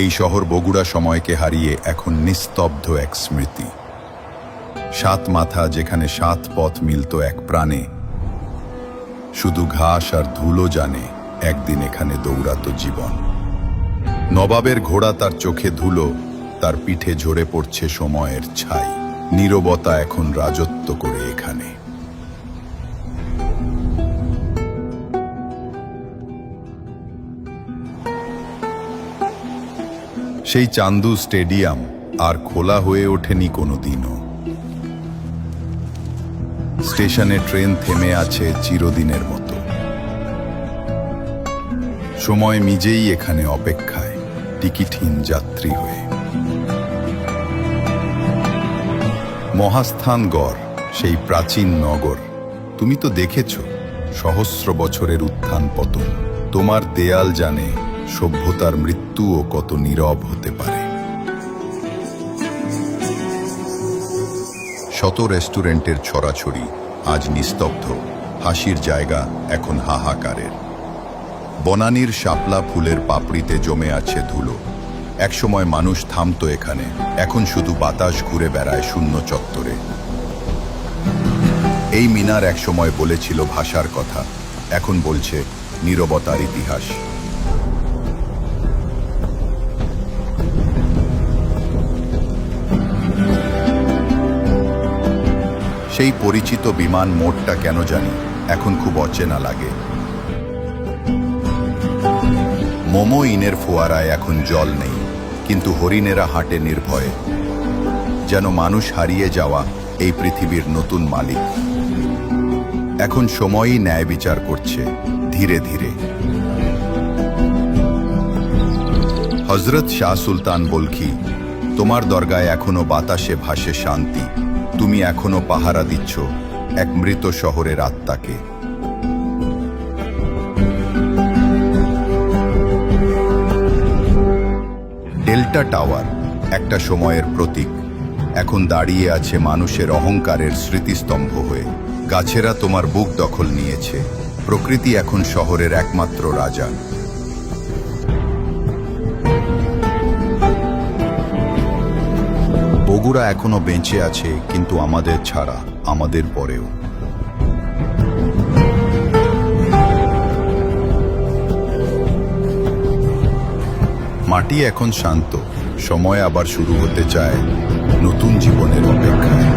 এই শহর বগুড়া সময়কে হারিয়ে এখন নিস্তব্ধ এক স্মৃতি। 7 মাথা যেখানে 7 পথ মিলত এক প্রাণে, শুধু ঘাস আর ধুলো জানে একদিন এখানে দৌড়াতো জীবন। নবাবের ঘোড়া তার চোখে ধুলো, তার পিঠে ঝরে পড়ছে সময়ের ছাই। নীরবতা এখন রাজত্ব করে এখানে। সেই চান্দু স্টেডিয়াম আর খোলা হয়ে ওঠেনি কোনোদিনও। স্টেশনে ট্রেন থেমে আছে চিরদিনের মতো। সময় নিজেই এখানে অপেক্ষায়, টিকিটহীন যাত্রী হয়ে। মহাস্থানগড়, সেই প্রাচীন নগর, তুমি তো দেখেছ সহস্র বছরের উত্থান পতন। তোমার দেয়াল জানে সভ্যতার মৃত্যুও কত নীরব হতে পারে। শত রেস্টুরেন্টের ছড়াছড়ি আজ নিস্তব্ধ, হাসির জায়গা এখন হাহাকারের। বনানীর শাপলা ফুলের পাপড়িতে জমে আছে ধুলো। একসময় মানুষ থামতো এখানে, এখন শুধু বাতাস ঘুরে বেড়ায় শূন্য চত্বরে। এই মিনার একসময় বলেছিল ভাষার কথা, এখন বলছে নীরবতার ইতিহাস। সেই পরিচিত বিমান মোড়টা কেন জানি এখন খুব অচেনা লাগে। মোমো ইনের ফোয়ারায় এখন জল নেই, কিন্তু হরিণেরা হাঁটে নির্ভয়ে, যেন মানুষ হারিয়ে যাওয়া এই পৃথিবীর নতুন মালিক। এখন সময়ই ন্যায় বিচার করছে ধীরে ধীরে। হযরত শাহ সুলতান বলখি, তোমার দরগায় এখনো বাতাসে ভাসে শান্তি। তুমি এখনো পাহারা দিচ্ছ এক মৃত শহরের আত্মাকে। ডেল্টা টাওয়ার একটা সময়ের প্রতীক, এখন দাঁড়িয়ে আছে মানুষের অহংকারের স্মৃতিস্তম্ভ হয়ে। গাছেরা তোমার বুক দখল নিয়েছে, প্রকৃতি এখন শহরের একমাত্র রাজা। বগুড়া এখনো বেঁচে আছে, কিন্তু আমাদের ছাড়া, আমাদের পরেও। মাটি এখন শান্ত, সময় আবার শুরু হতে চায় নতুন জীবনের অপেক্ষায়।